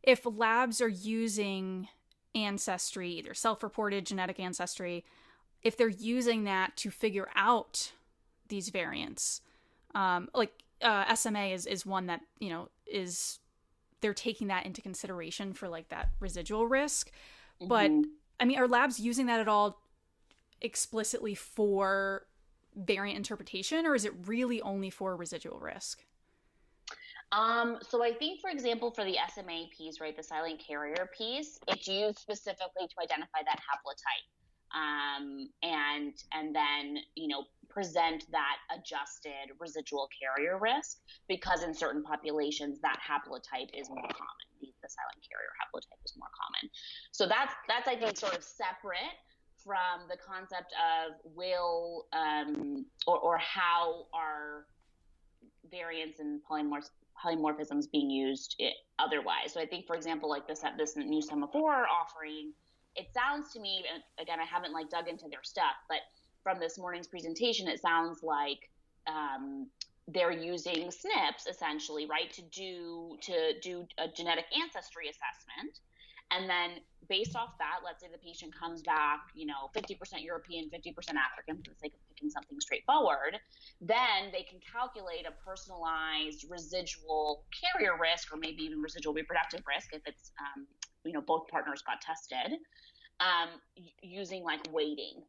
Speaker 3: if labs are using ancestry, either self-reported genetic ancestry, if they're using that to figure out these variants, SMA is one that, they're taking that into consideration for like that residual risk. But I mean, are labs using that at all explicitly for variant interpretation, or is it really only for residual risk?
Speaker 5: So I think, for example, for the SMA piece, right, the silent carrier piece, it's used specifically to identify that haplotype. And then, present that adjusted residual carrier risk, because in certain populations that haplotype is more common. The silent carrier haplotype is more common. So that's I think sort of separate from the concept of will or how are variants and polymorphisms being used otherwise. So I think, for example, like this new semaphore offering, it sounds to me, and again, I haven't dug into their stuff, but from this morning's presentation, it sounds like they're using SNPs essentially, right, to do a genetic ancestry assessment. And then based off that, let's say the patient comes back, 50% European, 50% African, for the sake of picking something straightforward, then they can calculate a personalized residual carrier risk, or maybe even residual reproductive risk if it's, both partners got tested, using weighting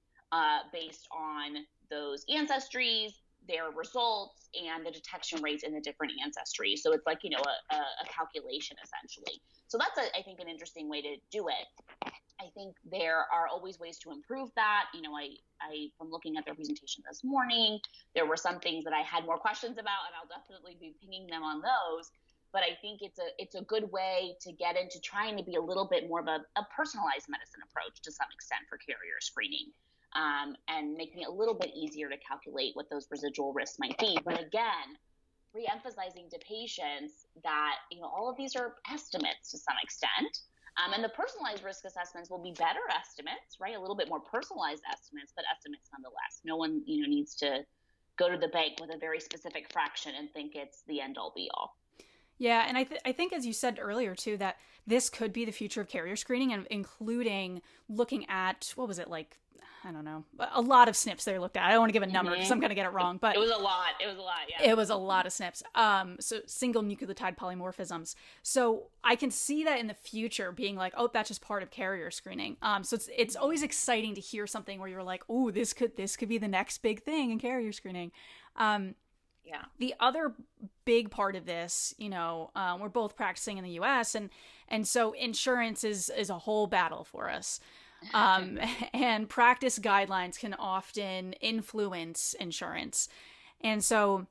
Speaker 5: based on those ancestries, their results and the detection rates in the different ancestry. So it's like, a calculation essentially. So that's, I think, an interesting way to do it. I think there are always ways to improve that. I from looking at their presentation this morning, there were some things that I had more questions about, and I'll definitely be pinging them on those. But I think it's a good way to get into trying to be a little bit more of a personalized medicine approach to some extent for carrier screening, and making it a little bit easier to calculate what those residual risks might be. But again, re-emphasizing to patients that all of these are estimates to some extent. And the personalized risk assessments will be better estimates, right? A little bit more personalized estimates, but estimates nonetheless. No one, needs to go to the bank with a very specific fraction and think it's the end all be all.
Speaker 3: Yeah, and I think, as you said earlier, too, that this could be the future of carrier screening, and including looking at, what was it, like, I don't know, a lot of SNPs they looked at. I don't want to give a number because I'm going to get it wrong, but
Speaker 5: it was a lot, yeah.
Speaker 3: It was a lot of SNPs, so single nucleotide polymorphisms. So I can see that in the future being like, oh, that's just part of carrier screening. So it's always exciting to hear something where you're like, oh, this could be the next big thing in carrier screening.
Speaker 5: Yeah.
Speaker 3: The other big part of this, we're both practicing in the U.S. and so insurance is a whole battle for us. And practice guidelines can often influence insurance. And so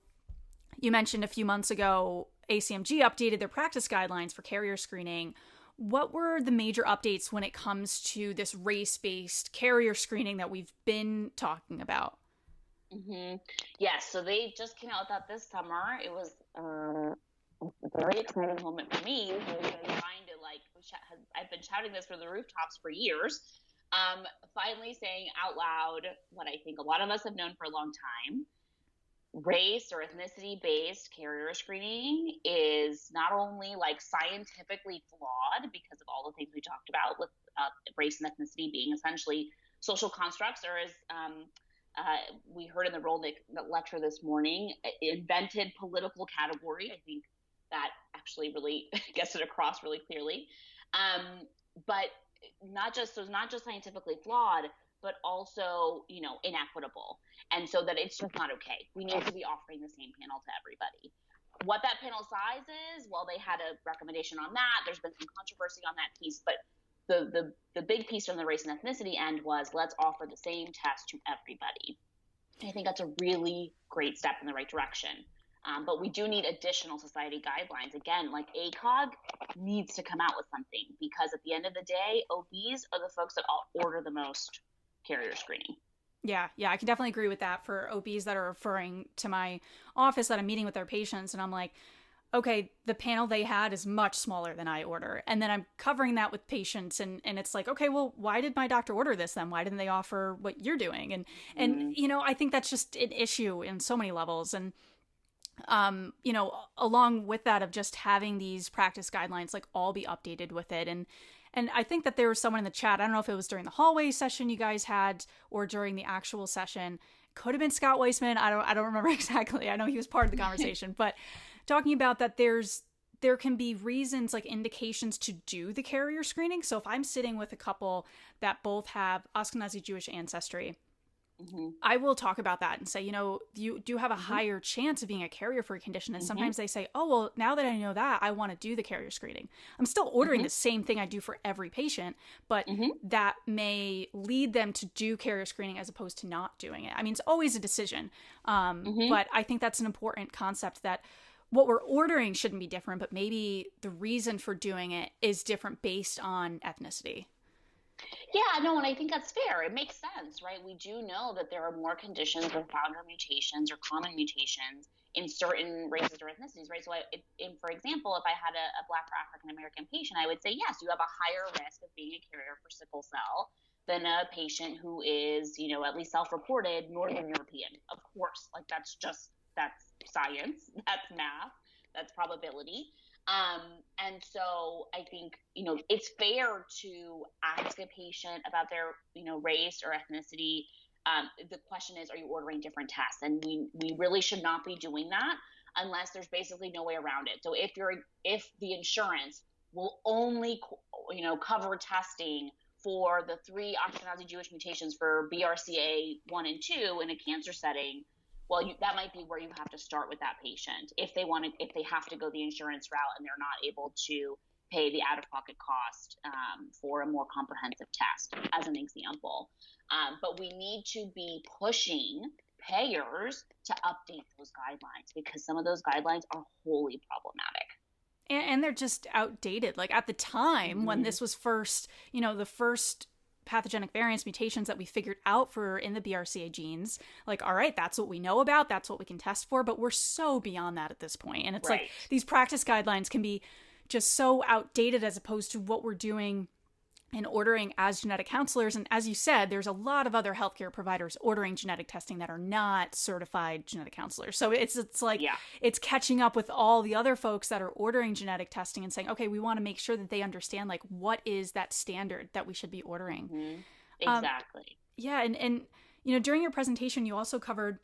Speaker 3: you mentioned a few months ago, ACMG updated their practice guidelines for carrier screening. What were the major updates when it comes to this race-based carrier screening that we've been talking about?
Speaker 5: Mm-hmm. Yes, so they just came out with that this summer. It was a very exciting moment for me. I've been shouting this from the rooftops for years. Finally saying out loud what I think a lot of us have known for a long time. Race or ethnicity-based carrier screening is not only scientifically flawed because of all the things we talked about with race and ethnicity being essentially social constructs, or as we heard in the Rolnick lecture this morning, invented political category. I think that actually really gets it across really clearly. But not just scientifically flawed, but also, inequitable. And so that it's just not okay. We need to be offering the same panel to everybody. What that panel size is, well, they had a recommendation on that. There's been some controversy on that piece, but the big piece from the race and ethnicity end was let's offer the same test to everybody. I think that's a really great step in the right direction. But we do need additional society guidelines. Again, ACOG needs to come out with something, because at the end of the day, OBs are the folks that order the most carrier screening.
Speaker 3: Yeah, I can definitely agree with that for OBs that are referring to my office that I'm meeting with their patients. And I'm like, okay, the panel they had is much smaller than I order. And then I'm covering that with patients. And it's like, okay, well, why did my doctor order this then? Why didn't they offer what you're doing? And I think that's just an issue in so many levels. And along with that of just having these practice guidelines, all be updated with it. And I think that there was someone in the chat, I don't know if it was during the hallway session you guys had or during the actual session, could have been Scott Weissman. I don't remember exactly. I know he was part of the conversation, but talking about that there can be reasons, indications to do the carrier screening. So if I'm sitting with a couple that both have Ashkenazi Jewish ancestry, mm-hmm. I will talk about that and say, you do have a mm-hmm. higher chance of being a carrier for a condition. And mm-hmm. sometimes they say, oh, well, now that I know that, I want to do the carrier screening. I'm still ordering mm-hmm. the same thing I do for every patient, but mm-hmm. that may lead them to do carrier screening as opposed to not doing it. I mean, it's always a decision. Mm-hmm. But I think that's an important concept, that what we're ordering shouldn't be different, but maybe the reason for doing it is different based on ethnicity.
Speaker 5: Yeah, no, and I think that's fair. It makes sense, right? We do know that there are more conditions with founder mutations or common mutations in certain races or ethnicities, right? So, for example, if I had a Black or African-American patient, I would say, yes, you have a higher risk of being a carrier for sickle cell than a patient who is, at least self-reported Northern European. Of course, that's science, that's math, that's probability. And so I think, it's fair to ask a patient about their, race or ethnicity. The question is, are you ordering different tests? And we really should not be doing that unless there's basically no way around it. So if the insurance will only, cover testing for the 3 Ashkenazi Jewish mutations for BRCA1 and 2 in a cancer setting, well, that might be where you have to start with that patient if they have to go the insurance route and they're not able to pay the out-of-pocket cost for a more comprehensive test, as an example. But we need to be pushing payers to update those guidelines, because some of those guidelines are wholly problematic.
Speaker 3: And they're just outdated. Like at the time when this was first, the first pathogenic variants, mutations that we figured out for in the BRCA genes, like, all right, that's what we know about, that's what we can test for, but we're so beyond that at this point. And it's like these practice guidelines can be just so outdated as opposed to what we're doing and ordering as genetic counselors. And as you said, there's a lot of other healthcare providers ordering genetic testing that are not certified genetic counselors. So it's like, it's catching up with all the other folks that are ordering genetic testing and saying, okay, we want to make sure that they understand, like, what is that standard that we should be ordering.
Speaker 5: Exactly.
Speaker 3: And during your presentation, you also covered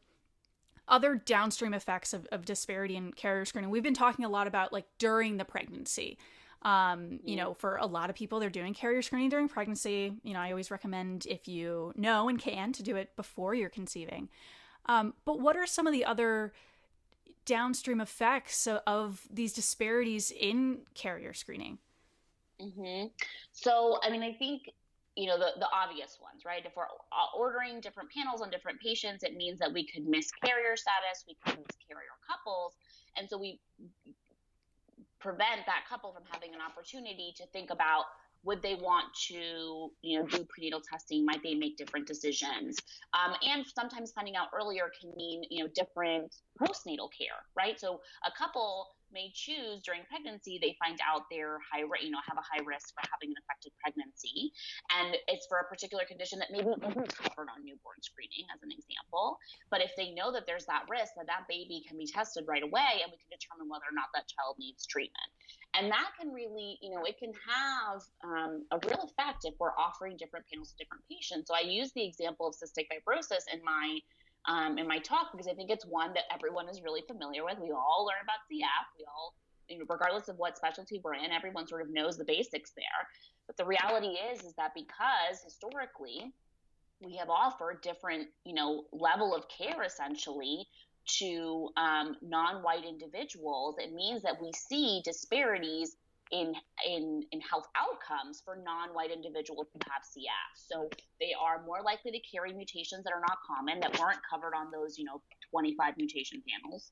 Speaker 3: other downstream effects of disparity in carrier screening. We've been talking a lot about, like, during the pregnancy. For a lot of people, they're doing carrier screening during pregnancy. I always recommend, if you know and can, to do it before you're conceiving. But what are some of the other downstream effects of these disparities in carrier screening?
Speaker 5: So, I mean, I think, the obvious ones, right? If we're ordering different panels on different patients, it means that we could miss carrier status, we could miss carrier couples. And so we prevent that couple from having an opportunity to think about, would they want to, do prenatal testing? Might they make different decisions? And sometimes finding out earlier can mean, different postnatal care, right? So a couple may choose during pregnancy, they find out they're have a high risk for having an affected pregnancy, and it's for a particular condition that maybe isn't covered on newborn screening, as an example. But if they know that there's that risk, that baby can be tested right away, and we can determine whether or not that child needs treatment. And that can really, it can have a real effect if we're offering different panels to different patients. So I use the example of cystic fibrosis in my talk, because I think it's one that everyone is really familiar with. We all learn about CF. We all, regardless of what specialty we're in, everyone sort of knows the basics there. But the reality is that because historically we have offered different, level of care essentially to non-white individuals, it means that we see disparities in health outcomes for non-white individuals who have CF. So they are more likely to carry mutations that are not common, that weren't covered on those, 25 mutation panels,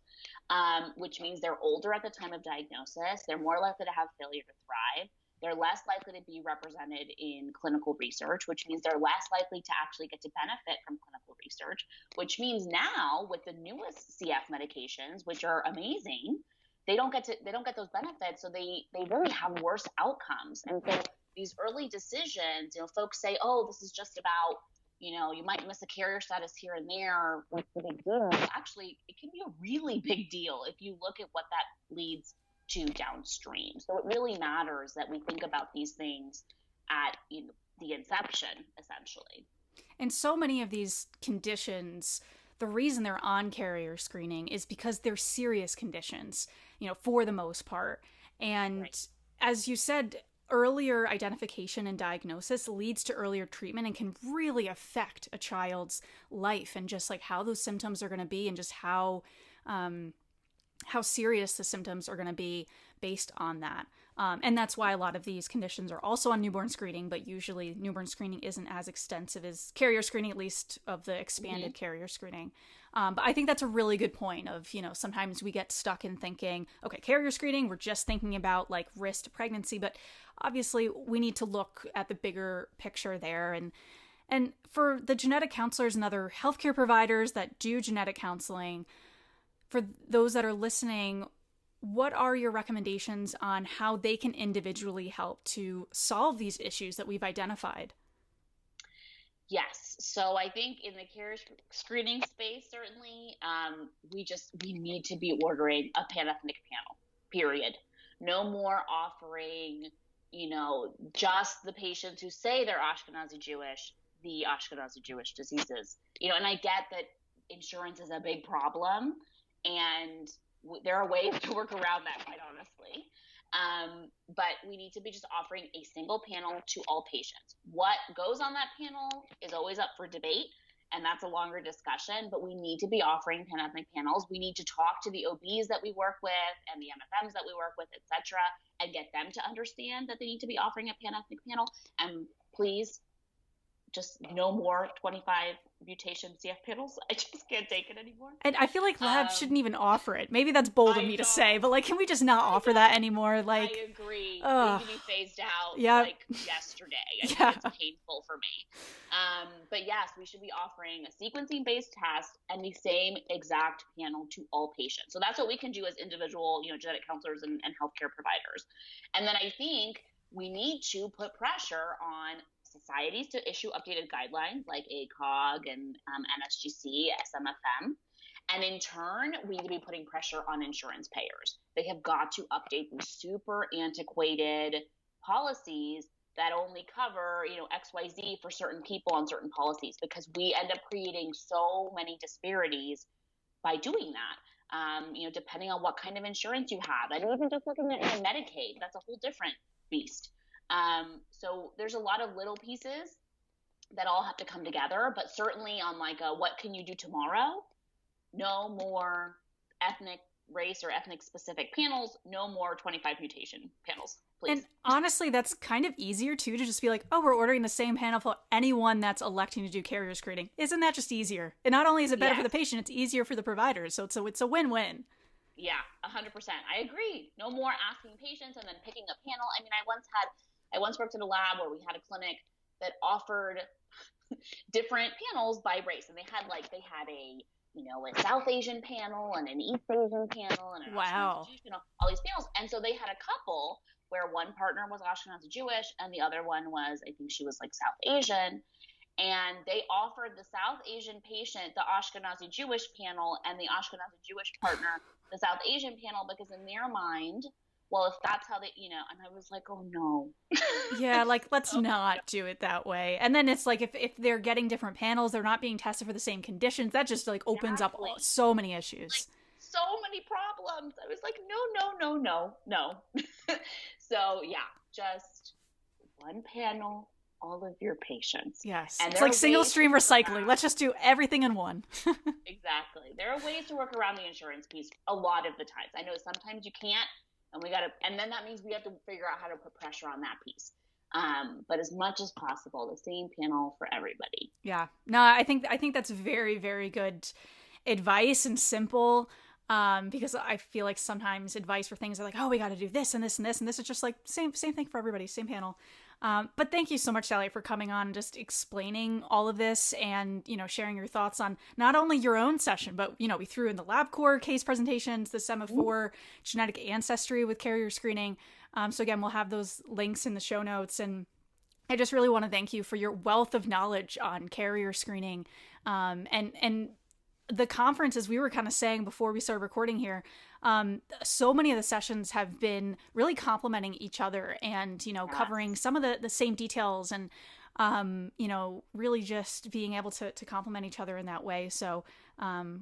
Speaker 5: which means they're older at the time of diagnosis. They're more likely to have failure to thrive. They're less likely to be represented in clinical research, which means they're less likely to actually get to benefit from clinical research, which means now with the newest CF medications, which are amazing, they don't get those benefits, so they really have worse outcomes. And so these early decisions, folks say, oh, this is just about, you might miss a carrier status here and there. What's the big deal? Actually, it can be a really big deal if you look at what that leads to downstream. So it really matters that we think about these things at the inception, essentially.
Speaker 3: And so many of these conditions, the reason they're on carrier screening is because they're serious conditions, for the most part. And as you said, earlier identification and diagnosis leads to earlier treatment and can really affect a child's life, and just like how those symptoms are going to be, and just how serious the symptoms are going to be based on that. And that's why a lot of these conditions are also on newborn screening, but usually newborn screening isn't as extensive as carrier screening, at least of the expanded carrier screening. But I think that's a really good point of, sometimes we get stuck in thinking, okay, carrier screening, we're just thinking about like risk to pregnancy, but obviously we need to look at the bigger picture there. And for the genetic counselors and other healthcare providers that do genetic counseling, for those that are listening, what are your recommendations on how they can individually help to solve these issues that we've identified?
Speaker 5: Yes. So I think in the carrier screening space, certainly, we need to be ordering a pan-ethnic panel, period. No more offering, just the patients who say they're Ashkenazi Jewish, the Ashkenazi Jewish diseases. And I get that insurance is a big problem, and there are ways to work around that, quite honestly. But we need to be just offering a single panel to all patients. What goes on that panel is always up for debate, and that's a longer discussion, but we need to be offering pan-ethnic panels. We need to talk to the OBs that we work with and the MFMs that we work with, et cetera, and get them to understand that they need to be offering a pan-ethnic panel. And please, just no more 25 mutation CF panels. I just can't take it anymore.
Speaker 3: And I feel like labs shouldn't even offer it. Maybe that's bold of me to say, but like, can we just not offer that anymore? Like,
Speaker 5: I agree. They need to be phased out like yesterday. I think it's painful for me. But yes, we should be offering a sequencing-based test and the same exact panel to all patients. So that's what we can do as individual, genetic counselors and healthcare providers. And then I think we need to put pressure on societies to issue updated guidelines like ACOG and NSGC, SMFM. And in turn, we need to be putting pressure on insurance payers. They have got to update these super antiquated policies that only cover, XYZ for certain people on certain policies, because we end up creating so many disparities by doing that. Depending on what kind of insurance you have. And even just looking at Medicaid, that's a whole different beast. So there's a lot of little pieces that all have to come together, but certainly on like what can you do tomorrow? No more race or ethnic specific panels, no more 25 mutation panels, please.
Speaker 3: And honestly, that's kind of easier too, to just be like, oh, we're ordering the same panel for anyone that's electing to do carrier screening. Isn't that just easier? And not only is it better for the patient, it's easier for the providers. So it's a win-win.
Speaker 5: Yeah, 100%. I agree. No more asking patients and then picking a panel. I mean, I once worked at a lab where we had a clinic that offered different panels by race, and they had a South Asian panel and an East Asian panel and an Ashkenazi Jewish, all these panels. And so they had a couple where one partner was Ashkenazi Jewish and the other one was, I think she was like South Asian. And they offered the South Asian patient the Ashkenazi Jewish panel and the Ashkenazi Jewish partner the South Asian panel, because in their mind, well, if that's how they, and I was like, oh no.
Speaker 3: Yeah, like, let's not do it that way. And then it's like, if they're getting different panels, they're not being tested for the same conditions, that just like opens up so many issues.
Speaker 5: Like, so many problems. I was like, no. So yeah, just one panel, all of your patients.
Speaker 3: Yes. And it's like single stream recycling. Let's just do everything in one.
Speaker 5: Exactly. There are ways to work around the insurance piece a lot of the times. I know sometimes you can't, and then that means we have to figure out how to put pressure on that piece. But as much as possible, the same panel for everybody.
Speaker 3: Yeah. No, I think that's very, very good advice and simple. Because I feel like sometimes advice for things are like, oh, we got to do this and this and this, and this is just like same thing for everybody, same panel. But thank you so much, Sally, for coming on and just explaining all of this and, sharing your thoughts on not only your own session, but, we threw in the LabCorp case presentations, the SEMA4 genetic ancestry with carrier screening. So again, we'll have those links in the show notes. And I just really want to thank you for your wealth of knowledge on carrier screening. And the conference, as we were kind of saying before we started recording here, so many of the sessions have been really complementing each other and, covering some of the same details and, really just being able to complement each other in that way. So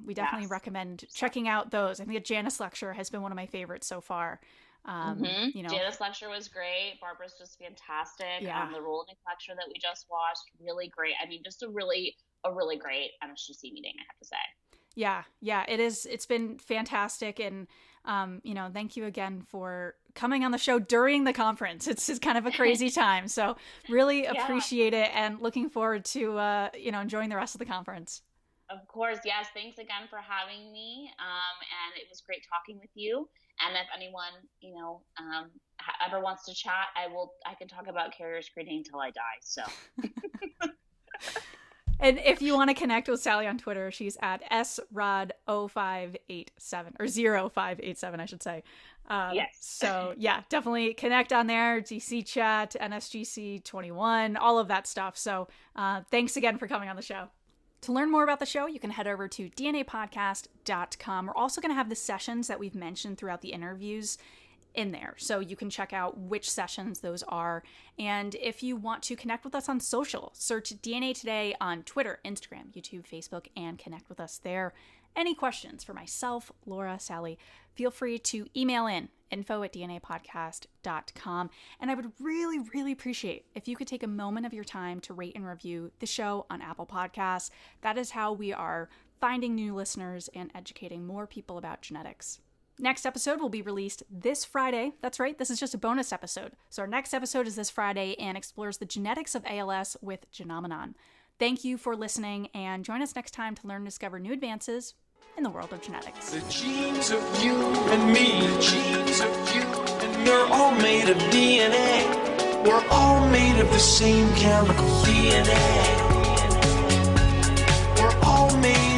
Speaker 3: we definitely recommend checking out those. I think the Janice lecture has been one of my favorites so far.
Speaker 5: Janice lecture was great. Barbara's just fantastic.
Speaker 3: Yeah.
Speaker 5: The Roland lecture that we just watched, really great. I mean, just a really great NSGC meeting, I have to say.
Speaker 3: Yeah, it is. It's been fantastic. And, thank you again for coming on the show during the conference. It's kind of a crazy time. So really appreciate it and looking forward to, enjoying the rest of the conference.
Speaker 5: Of course. Yes. Thanks again for having me. And it was great talking with you. And if anyone, ever wants to chat, I can talk about carrier screening until I die. So.
Speaker 3: And if you want to connect with Sally on Twitter, she's at srod0587 or 0587, I should say.
Speaker 5: Yes.
Speaker 3: So yeah, definitely connect on there. DC chat, NSGC 21, all of that stuff. So thanks again for coming on the show. To learn more about the show, you can head over to dnapodcast.com. We're also going to have the sessions that we've mentioned throughout the interviews in there, so you can check out which sessions those are. And if you want to connect with us on social, search DNA Today on Twitter, Instagram, YouTube, Facebook, and connect with us there any questions for myself, Laura, Sally, feel free to email in info@dnapodcast.com. And I would really, really appreciate if you could take a moment of your time to rate and review the show on Apple Podcasts. That is how we are finding new listeners and educating more people about genetics. Next episode will be released this Friday. That's right, this is just a bonus episode. So our next episode is this Friday and explores the genetics of ALS with Genomenon. Thank you for listening, and join us next time to learn and discover new advances in the world of genetics.
Speaker 2: The genes of you and me, the genes of you and me, we're all made of DNA. We're all made of the same chemical DNA. We're all made